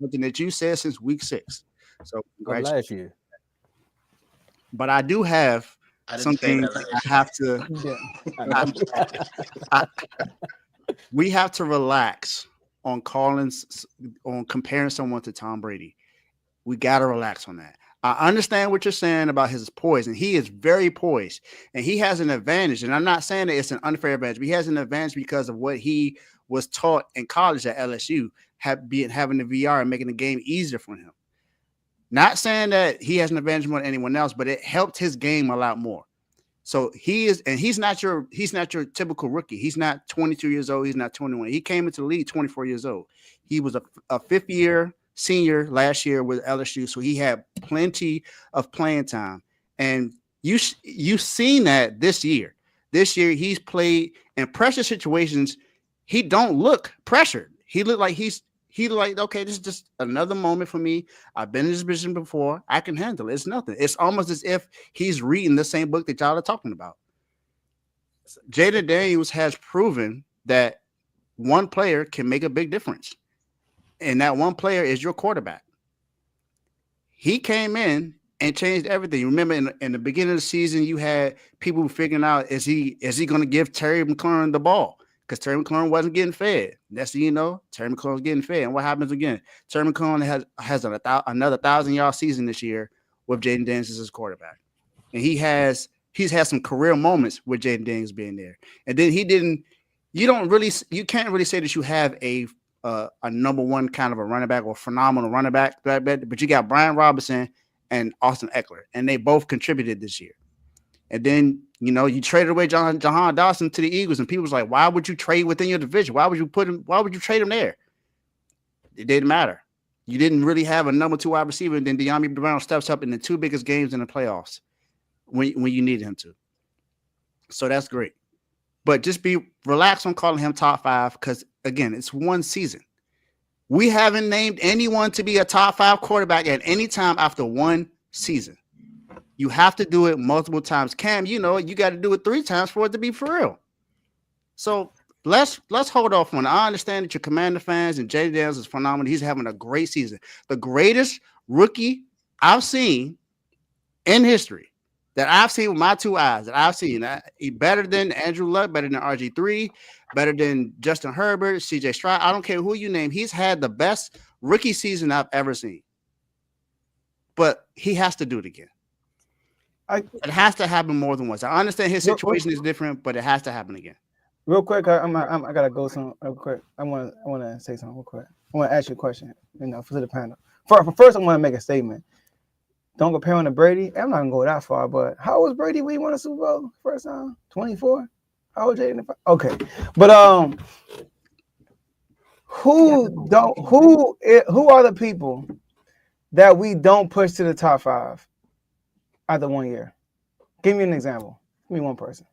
something that you said since week 6. So Of congratulations. last year. But I do have I didn't say something that I last year. have to. I know. I, we have to relax on on comparing someone to Tom Brady. We got to relax on that. I understand what you're saying about his poise, and he is very poised, and he has an advantage. And I'm not saying that it's an unfair advantage, but he has an advantage because of what he was taught in college at LSU, having the VR and making the game easier for him. Not saying that he has an advantage more than anyone else, but it helped his game a lot more. So he's not your typical rookie. He's not 22 years old. He's not 21. He came into the league 24 years old. He was a fifth year senior last year with LSU, so he had plenty of playing time. And you've seen that this year. This year he's played in pressure situations. He don't look pressured. He looked like okay, this is just another moment for me. I've been in this position before. I can handle it. It's nothing. It's almost as if he's reading the same book that y'all are talking about. Jayden Daniels has proven that one player can make a big difference. And that one player is your quarterback. He came in and changed everything. Remember, in the beginning of the season, you had people figuring out, is he going to give Terry McLaurin the ball? Because Terry McLaurin wasn't getting fed. Next thing you know, Terry McLaurin's getting fed. And what happens again? Terry McLaurin has another 1,000-yard season this year with Jayden Daniels as his quarterback. And he's had some career moments with Jayden Daniels being there. And then you can't really say that you have a number one kind of a running back or phenomenal running back, but you got Brian Robinson and Austin Eckler, and they both contributed this year. And then, you traded away Jahan Dawson to the Eagles, and people was like, why would you trade within your division? Why would you trade him there? It didn't matter. You didn't really have a number 2 wide receiver, and then De'Ami Brown steps up in the 2 biggest games in the playoffs when you needed him to. So that's great. But just be relaxed on calling him top 5 because, again, it's one season. We haven't named anyone to be a top 5 quarterback at any time after one season. You have to do it multiple times. Cam, you got to do it 3 times for it to be for real. So let's hold off on it. I understand that you're Commander fans and Jayden Daniels is phenomenal. He's having a great season. The greatest rookie I've seen in history that I've seen with my 2 eyes that I've seen. Better than Andrew Luck, better than RG3, better than Justin Herbert, CJ Stroud. I don't care who you name. He's had the best rookie season I've ever seen. But he has to do it again. It has to happen more than once. I understand his situation is different, but it has to happen again. Real quick, I gotta go some real quick. I want to say something real quick. I want to ask you a question. For the panel. First, I want to make a statement. Don't compare him to Brady. I'm not gonna go that far, but how was Brady when he won a Super Bowl first time? 24. How old Jayden? Okay, but who are the people that we don't push to the top 5 after 1 year? Give me an example. Give me one person.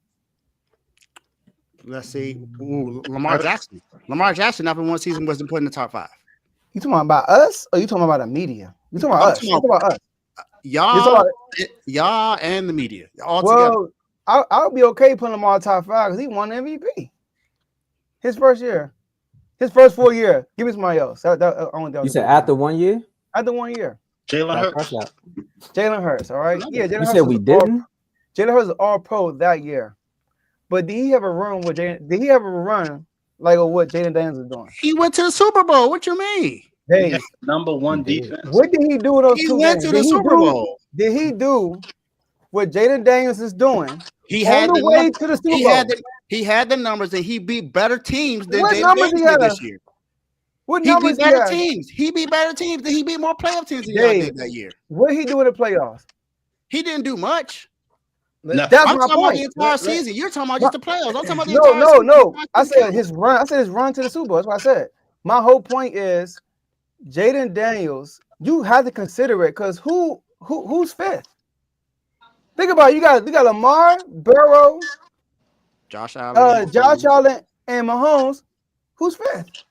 Let's see. Lamar Jackson. Lamar Jackson after one season wasn't put in the top 5. You talking about us or you talking about the media? You talking about us? You talking about us? Y'all and the media all together. I'll be okay putting him on top 5 because he won MVP. His first year. His first full year. Give me somebody else. You said after 1 year? After 1 year. Jalen Hurts. Jalen Hurts, all right? Yeah, Jalen Hurts. You said we didn't? Jalen Hurts is all pro that year. But did he have a run like what Jayden Daniels is doing? He went to the Super Bowl. What you mean? Hey, number 1 defense. What did he do in those 2 games? He went to the Super Bowl. Did he do what Jayden Daniels is doing? He had the way to the Super Bowl. He had the numbers, and he beat better teams than What Jayden numbers Daniels he did had? this year. What He numbers beat better teams. He beat better teams. He beat more playoff teams than y'all did that year. What did he do in the playoffs? He didn't do much. That's I'm my talking point. about the entire season. You're talking about just the playoffs. I'm talking about the entire season. No. I said his run to the Super Bowl. That's what I said. My whole point is Jayden Daniels. You have to consider it because who's 5th? Think about it. You got Lamar, Burrow, Josh Allen, and Mahomes. Who's 5th?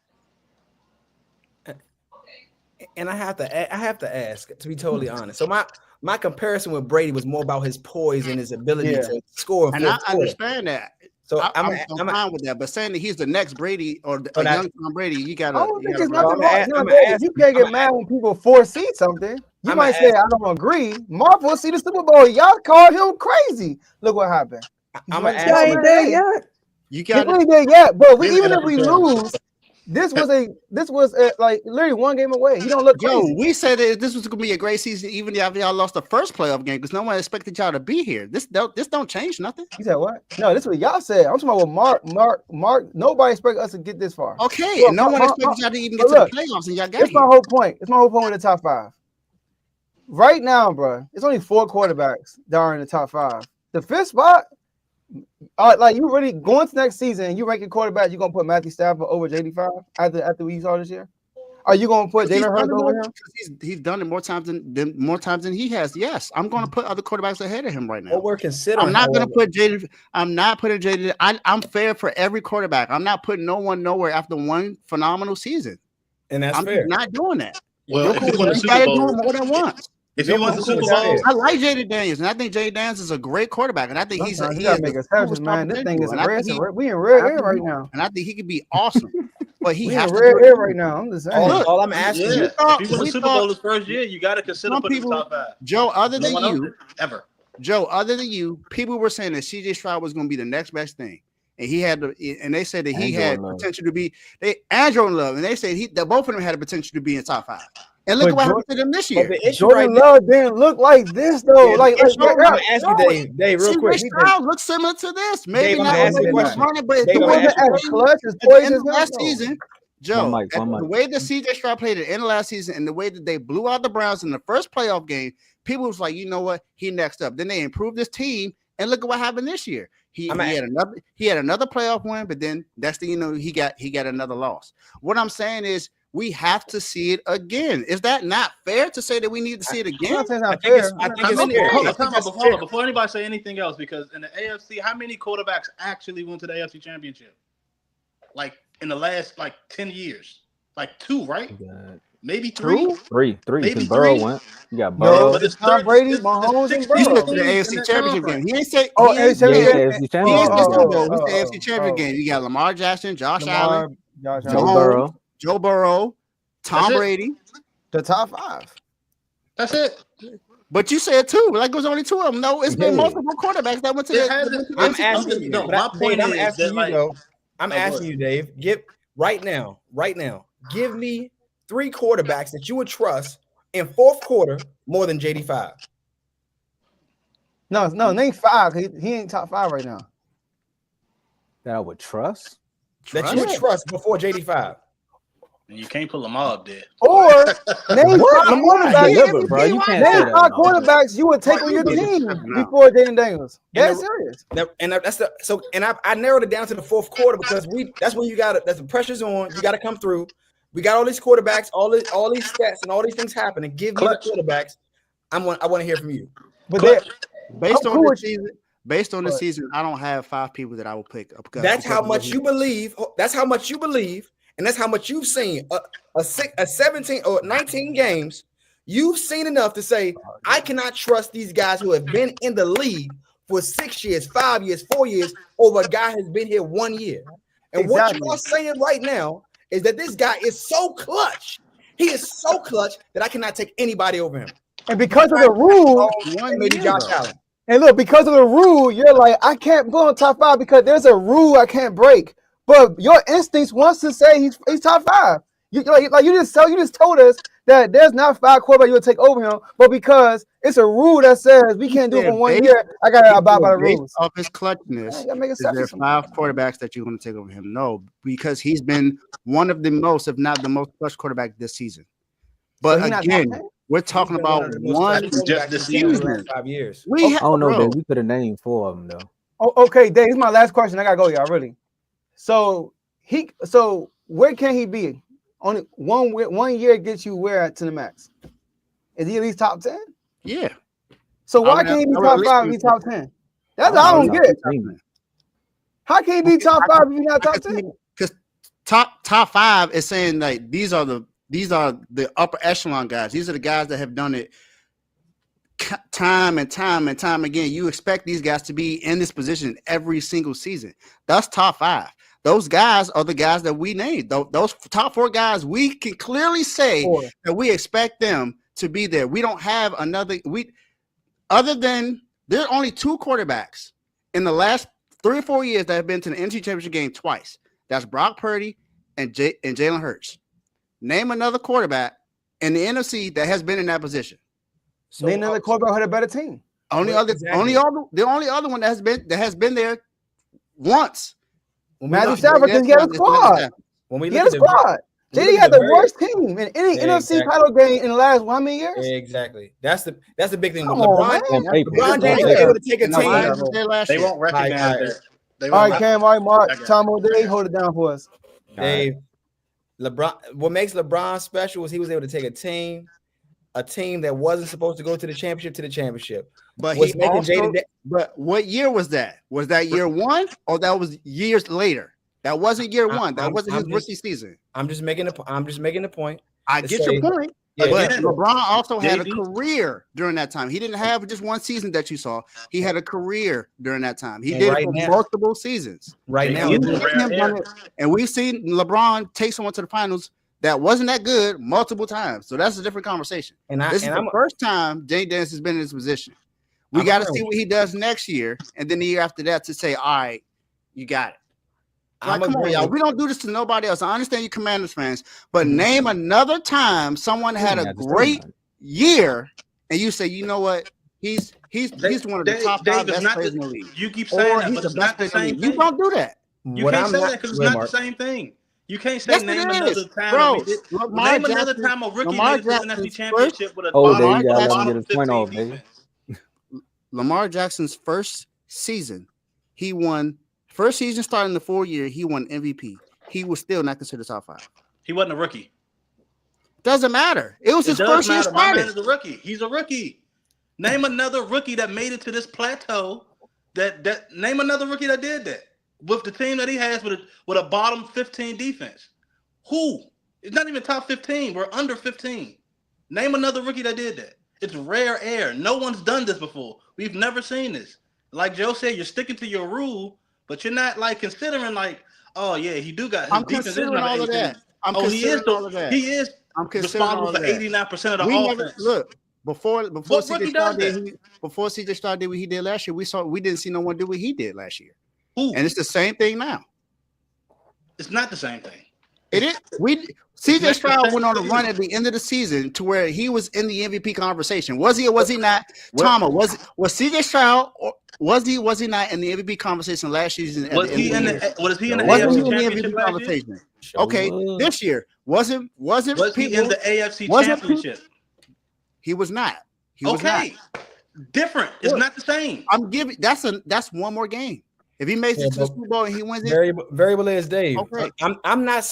And I have to ask, to be totally honest. So my comparison with Brady was more about his poise and his ability to score. And I understand that. So I'm I'm fine with that. But saying that he's the next Brady or a But I- young Tom Brady, you I gotta. don't think it's No, nothing I'm wrong. gonna ask- You can't get I'm mad when people foresee something. You I'ma might say, ask- I don't agree. Marvel see the Super Bowl. Y'all called him crazy. Look what happened. I'm Like, gonna Y'all ask ain't you. there yet. You He got really did, yeah. But even if NFC we championship. lose, this was like literally one game away. He don't look Joe. crazy. We said that this was gonna be a great season, even after y'all lost the first playoff game, because no one expected y'all to be here. This don't change nothing. You said what? No, this is what y'all said. I'm talking about what Mark. Nobody expected us to get this far. Okay, Look, and no one expected y'all to even get to the playoffs, and y'all got It's my here. whole point. It's my whole point with the top 5. Right now, bro, it's only 4 quarterbacks that are in the top 5. The 5th spot, like you really going to next season, you ranking quarterback, you gonna put Matthew Stafford over JD5 after we saw this year? Are you gonna put Jalen Hurts over him? He's done it more times than he has. Yes, I'm going to put other quarterbacks ahead of him right now. What we're considering. I'm not going to however- put Jayden. I'm not putting Jayden. I'm fair for every quarterback. I'm not putting no one nowhere after one phenomenal season. and that's I'm fair. just not doing that. Well, if you win the You Super got to do it Bowl, more than once. if you win the Super Bowl, I like Jayden Daniels, and I think Jayden Daniels is a great quarterback, and I think Sometimes he you gotta has make the exceptions, fullest man. This thing potential, is and I think we in red air I right think- now. and I think he could be awesome, but he We has in to red do it air again. right now. I'm just saying. Look, All I'm asking yeah, you. if you win the we Super thought- Bowl his first year, you got to consider some putting him people, top 5. Joe, other No than one else you, did, ever. Joe, other than you, people were saying that CJ Stroud was going to be the next best thing, and he had and they said that he Andrew had and Love. potential to be Andrew and Love, and they said that both of them had the potential to be in top 5. And look But at what happened to them this But year. the issue right Jordan now. Love didn't look like this though. Yeah, like, the issue- I'm gonna yeah, ask you, Dave, real CJ quick. Stroud looks similar to this. Maybe Dave, I'm not gonna ask you a maybe not question. running, but Dave, the I'm he gonna way ask wasn't you a as question. clutch as at the poised end as of him. last No. season, Joe, One mic. the way that CJ Stroud played at the end of last season and the way that they blew out the Browns in the first playoff game, people was like, you know what, he next up. Then they improved this team, and look at what happened this year. He had another playoff win, but then that's he got another loss. What I'm saying is we have to see it again. Is that not fair to say that we need to see it I'm again? not saying it's I not think fair. it's How many? fair. Hold I on, think time out that's fair. before anybody say anything else, because in the AFC, how many quarterbacks actually went to the AFC Championship? Like in the last 10 years, 2, right? Maybe 3. Three. Maybe Because Burrow 3. went. You got Yeah, Burrow. but it's Tom Brady, it's Mahomes, and 6 He Burrow. said to the teams in AFC that Championship game. conference. He ain't say Oh, he ain't Yeah, he say said AFC he ain't Championship. say Super Bowl. He oh, said AFC Championship game. You got Lamar Jackson, Josh Lamar, Allen, Josh Joe Allen. Burrow. Joe Burrow, Tom That's it. Brady. The top 5. That's it. But you said 2. Like there's only 2 of them. No, it's been Yeah. multiple quarterbacks that went to It the hasn't. I'm AFC asking Championship you. No, game. But my point I'm is asking that, you like- though. I'm Oh, go asking you, Dave. Give right now. Give me 3 quarterbacks that you would trust in fourth quarter more than JD5. No, name 5. He ain't top 5 right now. That I would trust. That you would trust before JD5. And you can't put Lamar up there. Or name 5 Lamar quarterbacks. delivered, bro. You can't say Name that. 5 no. quarterbacks you would take on your team before Jayden Daniels. That's serious. I narrowed it down to the fourth quarter because that's when you got that's the pressure's on. You got to come through. We got all these quarterbacks, all these stats, and all these things happening. Give me Clutch. the quarterbacks. I want to hear from you. But Based I'm on cool the with season, based on the season, I don't have 5 people that I will pick. That's how much you believe. That's how much you believe, and that's how much you've seen. A 17 or 19 games, you've seen enough to say I cannot trust these guys who have been in the league for 6 years, 5 years, 4 years over a guy who's been here 1 year. And what you are saying right now is that this guy is so clutch. He is so clutch that I cannot take anybody over him. And because of the rule, maybe Josh Allen. And look, because of the rule, you're like, I can't put on top 5 because there's a rule I can't break. But your instincts wants to say he's top 5. You just told us that there's not 5 quarterbacks you would take over him, but because it's a rule that says we can't do it for 1 year, I gotta abide by the rules. Off his clutchness, is there exceptions. 5 quarterbacks that you're going to take over him? No, because he's been one of the most, if not the most clutch quarterback this season. But So again, we're talking about one just this season. Last 5 years. We I don't know, Dave. We could have named 4 of them though. Oh, okay, Dave, this is my last question. I gotta go, y'all. Really. So where can he be? Only 1 year gets you where to the max? Is he at least top 10? Yeah. So why can't he be top 5 if he's top 10? That's what I don't get. How can he be top 5 if he's not top 10? Because top 5 is saying like these are the upper echelon guys. These are the guys that have done it time and time and time again, you expect these guys to be in this position every single season. That's top 5. Those guys are the guys that we named. Those top 4 guys, we can clearly say that we expect them to be there. We don't have another. Other than there are only 2 quarterbacks in the last 3 or 4 years that have been to the NFC Championship game twice. That's Brock Purdy and Jalen Hurts. Name another quarterback in the NFC that has been in that position. So name another quarterback had a better team. The only other one that has been there once. Matthew Stafford, because he had a squad. He had a squad. JD had the worst team in any NFC title game in the last how many years? Exactly. That's the big thing. LeBron James was able to take a team. They won't recognize that. All right, Cam, all right, Mark, Tomo, Dave, hold it down for us. Dave, LeBron. What makes LeBron special is he was able to take a team that wasn't supposed to go to the championship. But but what year was that? Was that year 1 or that was years later? That wasn't year 1. That wasn't his rookie season. I'm just making the point. I get your point. Yeah, but LeBron also had a career during that time. He didn't have just one season that you saw. He had a career during that time. He did it for multiple seasons. Right now, and we've seen LeBron take someone to the finals that wasn't that good multiple times. So that's a different conversation. This is the first time Jayden has been in this position. We got to see what he does next year, and then the year after that to say, all right, you got it. Like, come on, y'all. We don't do this to nobody else. I understand you Commanders fans, but name another time someone had a great year, and you say, you know what, he's one of the top 5 best players in the league. You keep saying that, but it's not the same thing. You don't do that. You can't say that because it's not the same thing. You can't say name another time. Bro, name another time a rookie made it to the NFC Championship with a bottom 15 defense. Lamar Jackson's first season, he won. First season starting the 4 year, he won MVP. He was still not considered top 5. He wasn't a rookie. Doesn't matter. It was his first year started. My man is a rookie. He's a rookie. Name another rookie that made it to this plateau. Name another rookie that did that with the team that he has with a bottom 15 defense. Who? It's not even top 15. We're under 15. Name another rookie that did that. It's rare air. No one's done this before. We've never seen this. Like Joe said, you're sticking to your rule. But you're not like considering like, oh yeah, he do got. I'm considering all of that. He is responsible for 89% of the offense. Look, before CJ Stroud did what he did last year, we didn't see no one do what he did last year. And it's the same thing now. It's not the same thing. It is. CJ Stroud went on a run at the end of the season to where he was in the MVP conversation. Was he or was he not? Tomo, was CJ Stroud or was he not in the MVP conversation last season? Was he in the AFC Championship conversation? Okay, this year wasn't he in the AFC Championship? He was not. Different. It's not the same. I'm giving that's one more game. If he makes it to the Super Bowl and he wins it, variable is Dave. Okay. I am not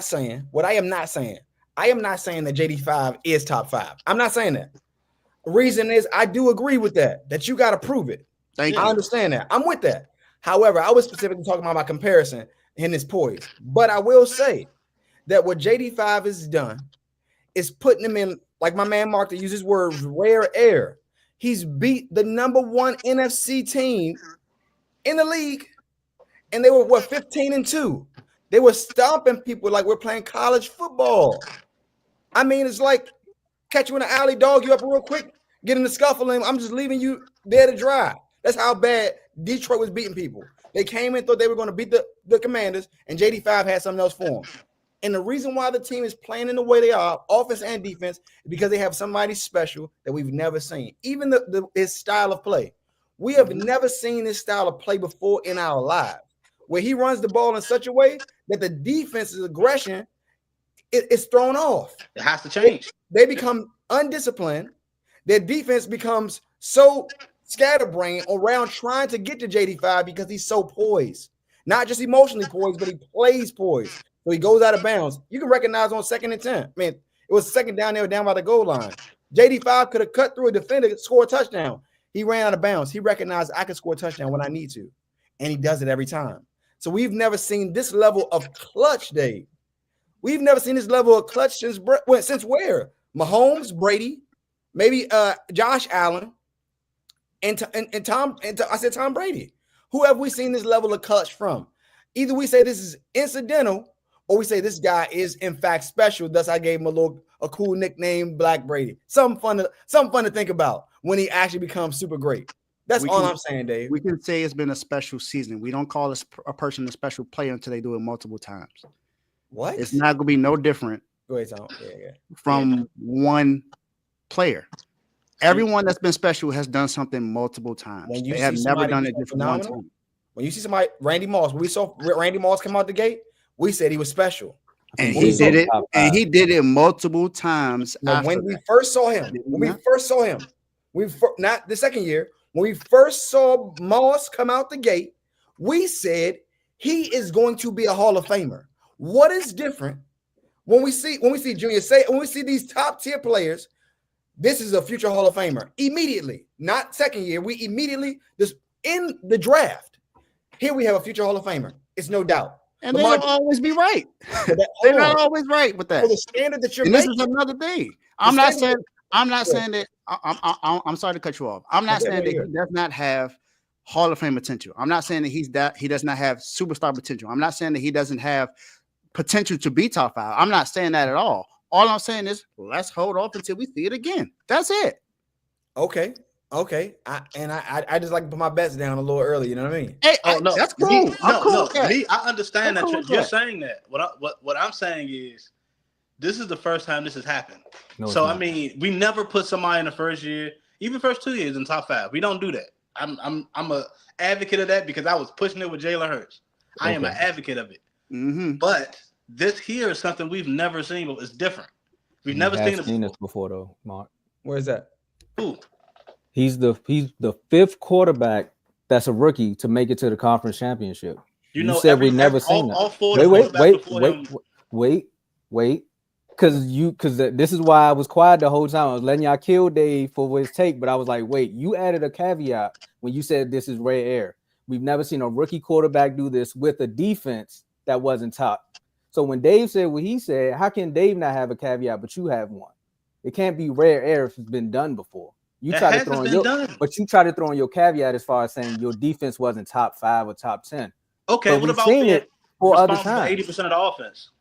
saying that JD5 is top 5. I'm not saying that. The reason is I do agree with that you got to prove it. Thank you. I understand that. I'm with that. However, I was specifically talking about my comparison in his poise. But I will say that what JD5 has done is putting him in, like my man Mark to use his word, rare air. He's beat the number 1 NFC team in the league, and they were 15-2. They were stomping people like we're playing college football. I mean, it's like catch you in the alley, dog you up real quick, get in the scuffle, and I'm just leaving you there to dry. That's how bad Detroit was beating people. They came in, thought they were going to beat the Commanders, and JD5 had something else for them. And the reason why the team is playing in the way they are, offense and defense, is because they have somebody special that we've never seen. Even his style of play. We have never seen this style of play before in our lives, where he runs the ball in such a way that the defense's aggression is thrown off. It has to change. They become undisciplined. Their defense becomes so scatterbrained around trying to get to JD5 because he's so poised. Not just emotionally poised, but he plays poised. So he goes out of bounds. You can recognize on 2nd and 10. I mean, it was second down, they were down by the goal line. JD5 could have cut through a defender, score a touchdown. He ran out of bounds. He recognized I can score a touchdown when I need to, and he does it every time. So we've never seen this level of clutch, Dave. We've never seen this level of clutch since where? Mahomes, Brady, maybe Josh Allen, and I said Tom Brady. Who have we seen this level of clutch from? Either we say this is incidental, or we say this guy is in fact special. Thus, I gave him a cool nickname, Black Brady. Something fun to think about when he actually becomes super great. That's all I'm saying, Dave. We can say it's been a special season. We don't call a person a special player until they do it multiple times. What? It's not gonna be no different Go ahead, Tom. from one player. Everyone that's been special has done something multiple times. They have never done it just one time. When you see somebody, Randy Moss, when we saw Randy Moss come out the gate, we said he was special. And he did it, and he did it multiple times. When we first saw him, not the second year, when we first saw Moss come out the gate, we said he is going to be a Hall of Famer. What is different when we see Junior say, when we see these top tier players, this is a future Hall of Famer immediately, not second year. We immediately just in the draft. Here we have a future Hall of Famer. It's no doubt. And they'll always be right. They're not always right with that. So the standard that you're making. This is another thing. I'm not saying that. I'm sorry to cut you off. I'm not saying that he does not have Hall of Fame potential. I'm not saying that he does not have superstar potential. I'm not saying that he doesn't have potential to be top 5. I'm not saying that at all. All I'm saying is let's hold off until we see it again. That's it. Okay. I just like to put my bets down a little early. You know what I mean? Hey, that's cool. I'm cool. I understand that you're saying that. What I'm saying is, this is the first time this has happened. No, so I mean, we never put somebody in the first year, even first 2 years, in top 5. We don't do that. I'm a advocate of that because I was pushing it with Jalen Hurts. I am an advocate of it. Mm-hmm. But this here is something we've never seen, but it's different. We've never seen this before, though, Mark. Where's that? Who? He's the 5th quarterback that's a rookie to make it to the conference championship. You said we never seen that. Wait. Because this is why I was quiet the whole time. I was letting y'all kill Dave for his take, but I was like, wait, you added a caveat when you said this is rare air. We've never seen a rookie quarterback do this with a defense that wasn't top. So when Dave said what he said, how can Dave not have a caveat, but you have one? It can't be rare air if it's been done before. You try to throw in your caveat as far as saying your defense wasn't top 5 or top 10. Okay, but what about it for other times? 80% of the offense.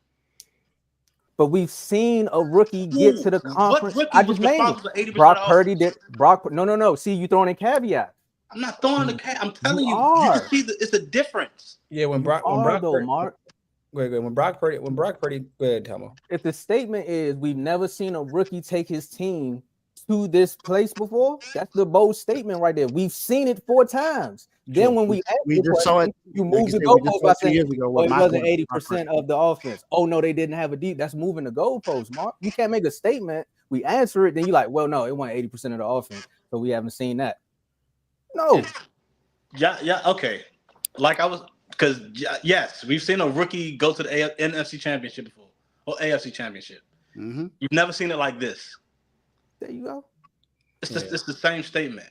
But we've seen a rookie get to the conference. I just named it. Brock Purdy did. No. See, you throwing in caveat. I'm not throwing the caveat. I'm telling you can see it's a difference. Yeah, when Brock Mark. When Brock Purdy, go ahead, Tomo. If the statement is we've never seen a rookie take his team to this place before, that's the bold statement right there. We've seen it 4 times. Then when we just saw it, you moved the goalpost by saying it wasn't 80% of the offense. Oh no, they didn't have a deep. That's moving the goalpost, Mark. You can't make a statement. We answer it, then you're like, well, no, it wasn't 80% of the offense, so we haven't seen that. No. Yeah, okay. Like I was, because yes, we've seen a rookie go to the NFC Championship before or AFC Championship. Mm-hmm. You've never seen it like this. There you go. It's the same statement.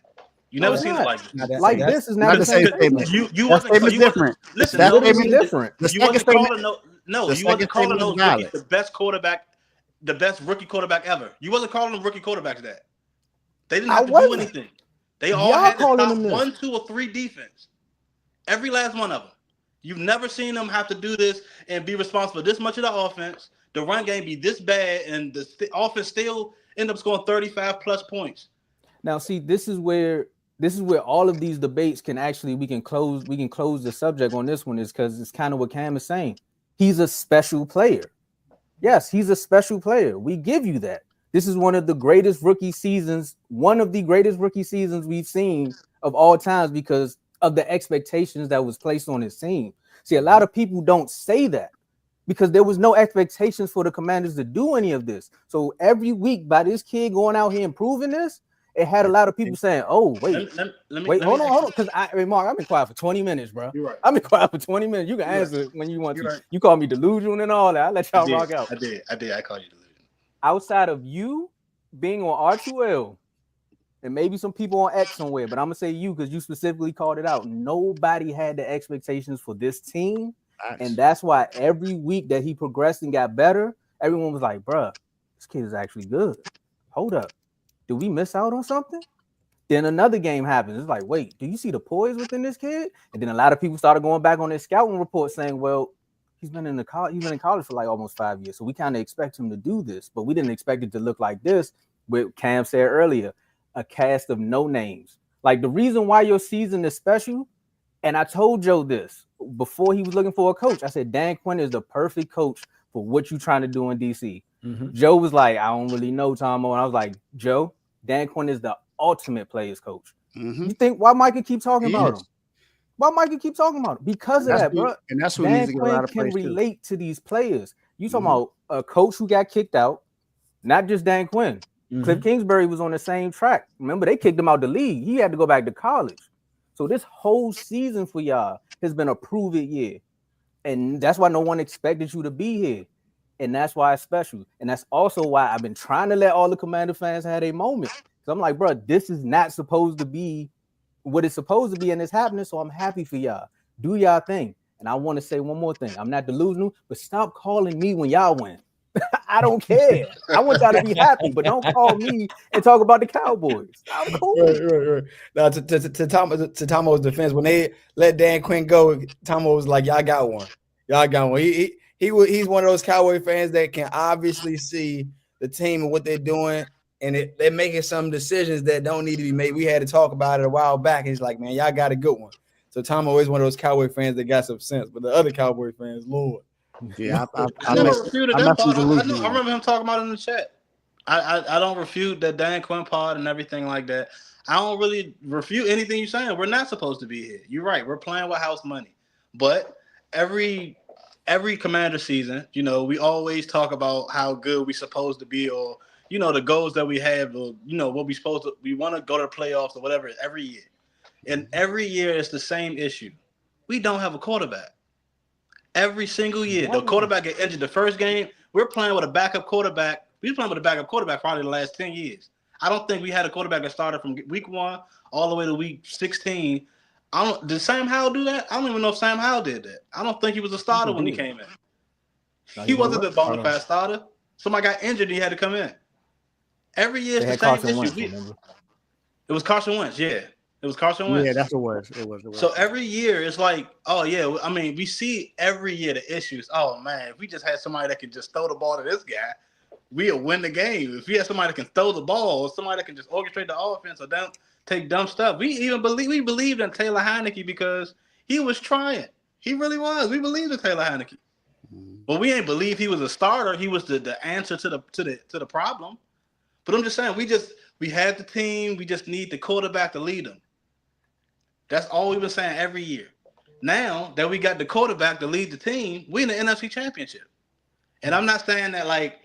You never seen it like this. This is not the same statement. You wasn't different. Listen, that statement different. You wasn't calling you wasn't calling those rookies the best quarterback, the best rookie quarterback ever. You wasn't calling them rookie quarterbacks that. They didn't have to do anything. They all had the top 1, 2, or 3 defense. Every last one of them. You've never seen them have to do this and be responsible for this much of the offense. The run game be this bad, and the offense still end up scoring 35 plus points. Now, see, this is where all of these debates we can close the subject on this one, is because it's kind of what Cam is saying. He's a special player. Yes, he's a special player. We give you that. This is one of the greatest rookie seasons we've seen of all times because of the expectations that was placed on his team. See, a lot of people don't say that because there was no expectations for the Commanders to do any of this. So every week by this kid going out here and proving this, it had a lot of people saying, "Oh, wait, hold on." Because Mark, I've been quiet for 20 minutes, bro. You're right. I've been quiet for 20 minutes. You can answer when you want to. Right. You call me delusional and all that. I'll let y'all rock out. I did. I called you delusional. Outside of you being on R2L, and maybe some people on X somewhere, but I'm gonna say you because you specifically called it out. Nobody had the expectations for this team, and that's why every week that he progressed and got better, everyone was like, "Bruh, this kid is actually good. Hold up." did we miss out on something? Then another game happens. It's like, wait, do you see the poise within this kid? And then a lot of people started going back on their scouting report saying, well, he's been in college for like almost 5 years. So we kind of expect him to do this, but we didn't expect it to look like this. What Cam said earlier, a cast of no names. Like the reason why your season is special, and I told Joe this before he was looking for a coach. I said, Dan Quinn is the perfect coach for what you're trying to do in DC. Joe was like, I don't really know, Tomo. And I was like, Joe, Dan Quinn is the ultimate players coach. You think why Micah keep talking about him? Why Micah keep talking about him? Because of that, bro. And that's what Dan needs to get a Quinn lot of can praise relate to these players. You talking about a coach who got kicked out, not just Dan Quinn. Cliff Kingsbury was on the same track. Remember, they kicked him out the league. He had to go back to college. So this whole season for y'all has been a prove it year. And that's why no one expected you to be here. And that's why it's special. And that's also why I've been trying to let all the Commander fans have a moment. So I'm like, bro, this is not supposed to be what it's supposed to be, and it's happening. So I'm happy for y'all. Do y'all thing. And I want to say one more thing. I'm not delusional, but stop calling me when y'all win. I don't care. I want y'all to be happy, but don't call me and talk about the Cowboys. I'm cool. Right. Now, to Tomo's defense, when they let Dan Quinn go, Tomo was like, "Y'all got one. Y'all got one." He's one of those Cowboy fans that can obviously see the team and what they're doing, and they're making some decisions that don't need to be made. We had to talk about it a while back. And he's like, "Man, y'all got a good one." So Tomo is one of those Cowboy fans that got some sense, but the other Cowboy fans, Lord. Yeah, I never refuted that part. I remember him talking about it in the chat. I don't refute that Dan Quinn pod and everything like that. I don't really refute anything you're saying. We're not supposed to be here. You're right. We're playing with house money. But every Commander season, we always talk about how good we're supposed to be, or the goals that we have, or what we want to go to the playoffs or whatever every year. And every year it's the same issue. We don't have a quarterback. Every single year, the quarterback get injured the first game. We're playing with a backup quarterback. We've been playing with a backup quarterback probably the last 10 years. I don't think we had a quarterback that started from week 1 all the way to week 16. Did Sam Howell do that? I don't even know if Sam Howell did that. I don't think he was a starter when he came in. He wasn't the bona fide starter. Somebody got injured and he had to come in. Every year it's the same issue. It was Carson Wentz, yeah. It was Carson Wentz. Yeah, that's what it was. It was. So every year it's like, oh yeah, I mean, we see every year the issues. Oh man, if we just had somebody that could just throw the ball to this guy, we'll win the game. If we had somebody that can throw the ball, or somebody that can just orchestrate the offense, or don't take dumb stuff. We believed in Taylor Heineke because he was trying. He really was. We believed in Taylor Heineke. But we ain't believe he was a starter. He was the answer to the problem. But I'm just saying, we had the team. We just need the quarterback to lead them. That's all we've been saying every year. Now that we got the quarterback to lead the team, we in the NFC Championship. And I'm not saying that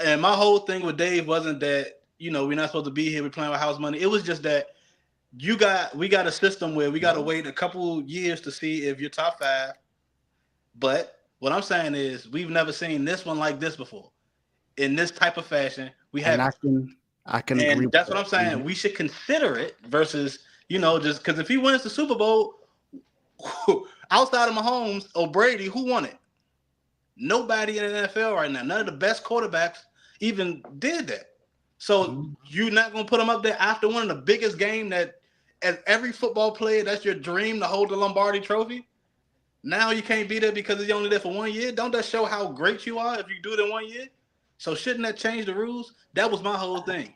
and my whole thing with Dave wasn't that, we're not supposed to be here, we're playing with house money. It was just that we got a system where we got to wait a couple years to see if you're top 5. But what I'm saying is we've never seen this one like this before. In this type of fashion, we haven't. I can agree. That's what I'm saying. We should consider it versus, just because if he wins the Super Bowl, outside of Mahomes or Brady, who won it? Nobody in the NFL right now. None of the best quarterbacks even did that. So you're not going to put him up there after winning the biggest game that, as every football player, that's your dream to hold the Lombardi trophy? Now you can't be there because you're only there for 1 year? Don't that show how great you are if you do it in 1 year? So shouldn't that change the rules? That was my whole thing.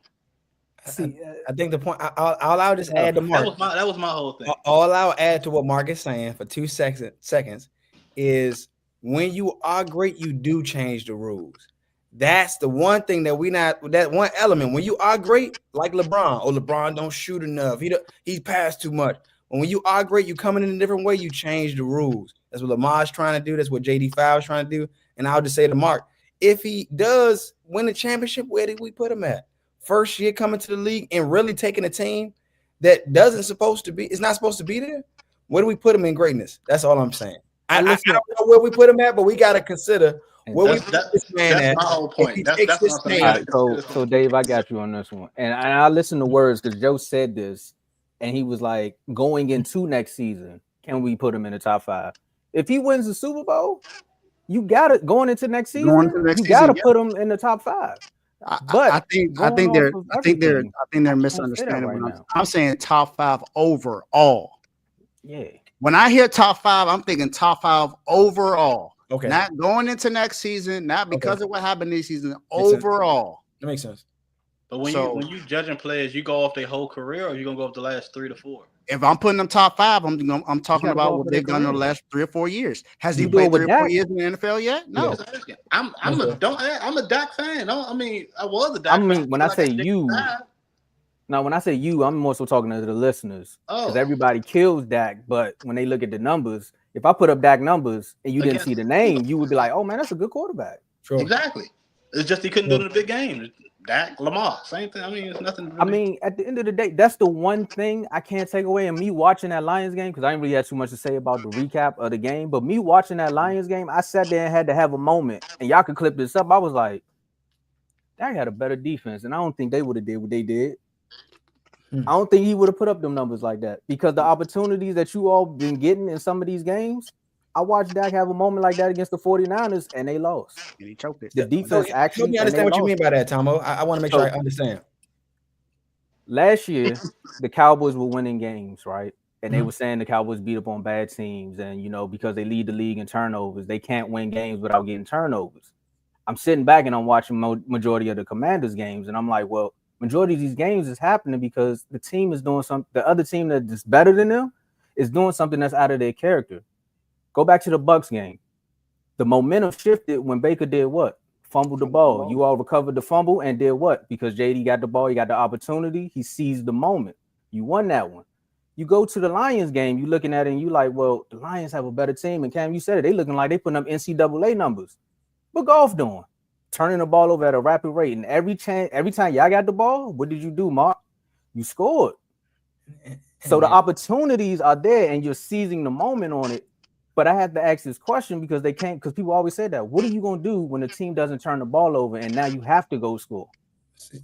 See, I think the point. I'll just add to Mark. That was my whole thing. All I'll add to what Mark is saying for 2 seconds is when you are great, you do change the rules. That's the one thing that that one element. When you are great, like LeBron don't shoot enough. He's passed too much. When you are great, you come in a different way. You change the rules. That's what Lamar's trying to do. That's what JD Fowler's trying to do. And I'll just say to Mark, if he does win the championship, where did we put him at? First year coming to the league and really taking a team that it's not supposed to be there. Where do we put him in greatness? That's all I'm saying. I don't know where we put him at, but we got to consider where we put this man at. That's my whole point. So Dave, I got you on this one. And I listened to words because Joe said this, and he was like, going into next season, can we put him in the top 5? If he wins the Super Bowl, you got it going into next season. You got to put him in the top 5. But I think going off of everything, I think they're I can't say that misunderstanding. right What now. I'm saying top 5 overall. Yeah. When I hear top 5, I'm thinking top 5 overall. Okay. Not going into next season, not because of what happened this season. Makes sense. Overall. That makes sense. But when you judging players, you go off their whole career, or you gonna go off the last 3 to 4? If I'm putting them top 5, I'm talking gotta go about off what of their they've done in the career. last 3 or 4 years. Has he You do it played with 3 or 4 Dak. years in the NFL yet? No. I'm a Dak fan. No, I mean I was a Dak I fan. mean, when I say at you, 65. now when I say you, I'm more so talking to the listeners because Oh. everybody kills Dak, but when they look at the numbers, if I put up Dak numbers and you didn't Against- see the name, you would be like, "Oh man, that's a good quarterback." Sure. Exactly. It's just he couldn't do it in the big games. Dak, Lamar, same thing. I mean, it's nothing. Really... I mean, at the end of the day, that's the one thing I can't take away. And me watching that Lions game, because I didn't really have too much to say about the recap of the game, but me watching that Lions game, I sat there and had to have a moment. And y'all can clip this up. I was like, Dak had a better defense, and I don't think they would have did what they did. I don't think he would have put up them numbers like that because the opportunities that you all been getting in some of these games, I watched Dak have a moment like that against the 49ers, and they lost. And he choked it. The defense Help actually. me understand what you mean by that, Tomo. I want to make sure I understand. Last year, the Cowboys were winning games, right? And they were saying the Cowboys beat up on bad teams, and because they lead the league in turnovers, they can't win games without getting turnovers. I'm sitting back and I'm watching majority of the Commanders games, and I'm like, well, majority of these games is happening because the team is doing something. The other team that is better than them is doing something that's out of their character. Go back to the Bucs game. The momentum shifted when Baker did what? Fumbled the ball. You all recovered the fumble and did what? Because JD got the ball, he got the opportunity, he seized the moment. You won that one. You go to the Lions game, you looking at it and you like, well, the Lions have a better team. And Cam, you said it, they looking like they putting up NCAA numbers. What Golf doing? Turning the ball over at a rapid rate. And every time y'all got the ball, what did you do, Mark? You scored. So the opportunities are there and you're seizing the moment on it. But I had to ask this question because people always say that. What are you going to do when the team doesn't turn the ball over and now you have to go score?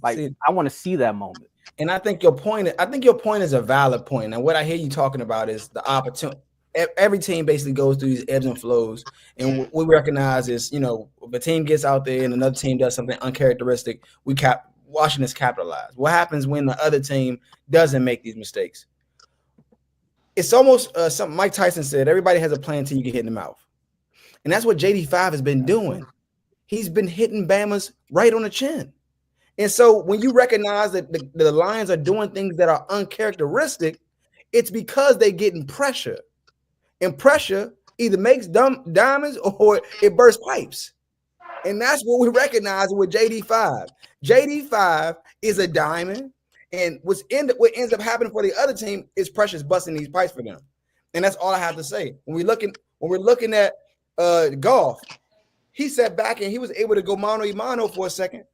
I want to see that moment. And I think your point is a valid point. And what I hear you talking about is the opportunity. Every team basically goes through these ebbs and flows. And what we recognize is, if a team gets out there and another team does something uncharacteristic, Washington's capitalize. What happens when the other team doesn't make these mistakes? It's almost something Mike Tyson said, everybody has a plan until you get hit in the mouth. And that's what JD5 has been doing. He's been hitting Bama's right on the chin. And so when you recognize that the Lions are doing things that are uncharacteristic, it's because they're getting pressure. And pressure either makes diamonds or it bursts pipes. And that's what we recognize with JD5. JD5 is a diamond. And what ends up happening for the other team is pressure's busting these pipes for them. And that's all I have to say. When we're looking at Golf, he sat back and he was able to go mano a mano for a second.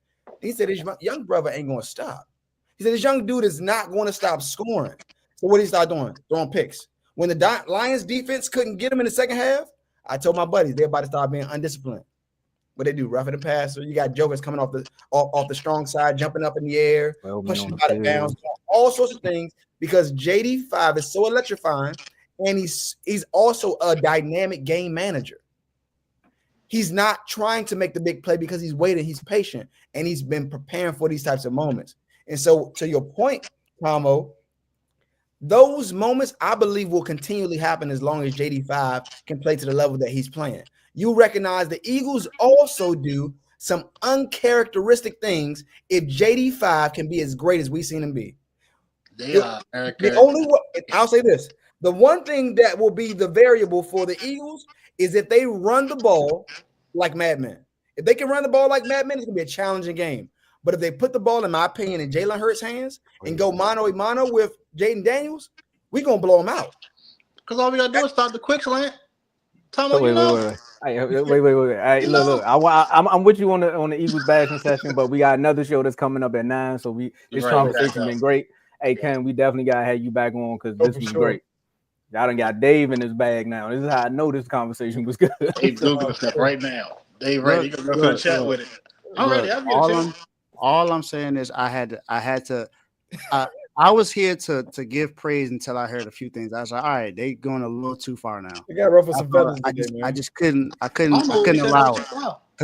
He said his young brother ain't going to stop. He said this young dude is not going to stop scoring. So what did he start doing? Throwing picks. When the Lions defense couldn't get him in the second half, I told my buddies they're about to start being undisciplined. What they do, roughing the passer. You got jokers coming off the strong side, jumping up in the air, pushing out of bounds, all sorts of things. Because JD5 is so electrifying, and he's also a dynamic game manager. He's not trying to make the big play because he's waiting, he's patient, and he's been preparing for these types of moments. And so, to your point, Tomo, those moments I believe will continually happen as long as JD5 can play to the level that he's playing. You recognize the Eagles also do some uncharacteristic things if JD5 can be as great as we've seen him be. I'll say this. The one thing that will be the variable for the Eagles is if they run the ball like madmen. If they can run the ball like madmen, it's going to be a challenging game. But if they put the ball, in my opinion, in Jalen Hurts' hands and go mano a mano with Jayden Daniels, we're going to blow them out. Because all we got to do is stop the quick slant. Wait. Look. I'm with you on the Eagles bashing session, but we got another show that's coming up at 9. So this conversation been great. Hey, Ken, we definitely gotta have you back on because this was great. Y'all done got Dave in his bag now. This is how I know this conversation was good. He's Googling stuff right now. Dave ready. He gonna go to the chat with it. I'm ready. All I'm saying is I was here to give praise until I heard a few things. I was like, all right, they going a little too far now. You got to ruffle some feathers. I couldn't allow it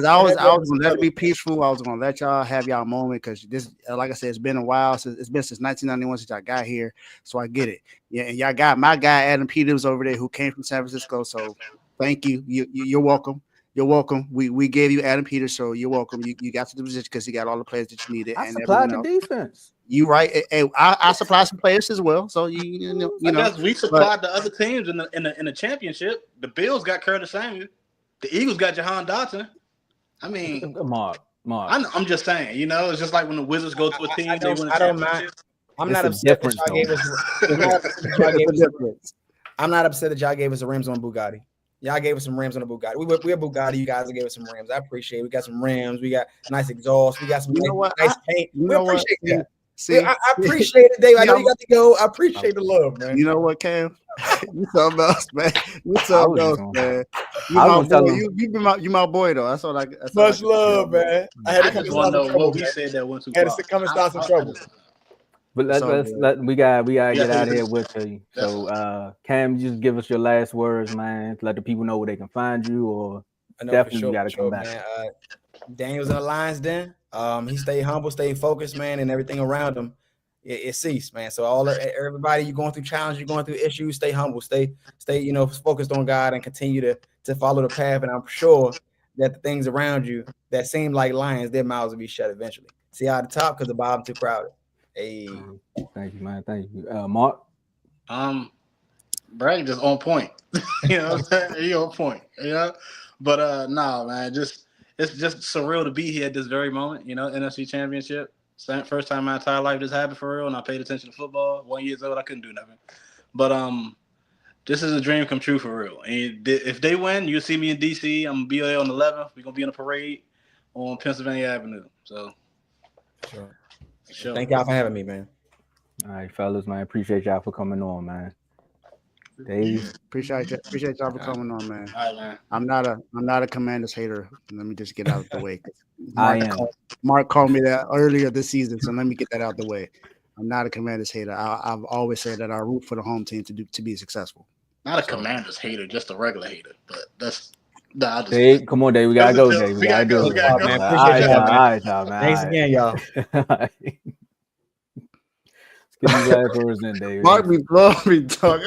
Because I was gonna let it be peaceful. I was gonna let y'all have y'all moment because this, like I said, it's been a while it's been since 1991 since I got here, so I get it. Yeah, and y'all got my guy Adam Peters over there who came from San Francisco. So thank you. You're welcome. You're welcome. We gave you Adam Peters, so you're welcome. You got to the position because he got all the players that you needed I and supplied everyone the else. defense. You right? I supply some players as well. So you know. I guess we supplied the other teams in the championship. The Bills got Curtis Samuel. The Eagles got Jahan Dotson. I mean, Mark. I'm just saying, it's just like when the Wizards go to a team, they win a I don't championship. I'm It's not a upset that difference, y'all gave us. I'm not upset that y'all gave us the rims on Bugatti. Y'all gave us some rims on the Bugatti. We're Bugatti. You guys gave us some rims. I appreciate it. We got some rims. We got nice exhaust. We got some nice paint. We appreciate that. I appreciate it, Dave. I know you got to go. I appreciate the love, man. You know what, Cam? You something else, man. You something else, man. You my boy. You my boy though. That's all I. Much love, man. I had to come and start some trouble. We said that went too far. I had to come and start some trouble. But we gotta get out of here with you. So Cam, you just give us your last words, man. Let the people know where they can find you, or definitely gotta come back. Man. Daniel's in the Lions Den. He stayed humble, stayed focused, man, and everything around him. It ceased, man. So everybody, you're going through challenges, you're going through issues. Stay humble, stay, focused on God, and continue to follow the path. And I'm sure that the things around you that seem like lions, their mouths will be shut eventually. See how at the top because the bottom too crowded. Hey, thank you, man. Thank you, Mark. Bragg just on point. You know what I'm saying? He on point. But nah, man, it's just surreal to be here at this very moment. NFC Championship. First time in my entire life this happened for real, and I paid attention to football. 1 year old, I couldn't do nothing. But this is a dream come true for real. And if they win, you'll see me in DC. I'm gonna be there on the 11th. We're gonna be in a parade on Pennsylvania Avenue. So sure. Thank y'all for having me, man. All right, fellas, man. Appreciate y'all for coming on, man. Dave, appreciate y'all for coming on, man. All right, man. I'm not a Commanders hater. Let me just get out of the way. Mark called me that earlier this season, so let me get that out the way. I'm not a Commanders hater. I've always said that I root for the home team to be successful. Not a Commanders hater, just a regular hater. But that's Dave, come on, Dave. We gotta go, Dave. We gotta do it. All right, y'all, man. Thanks again, y'all. Let's get these last words in, Dave. Mark, we love me, dog.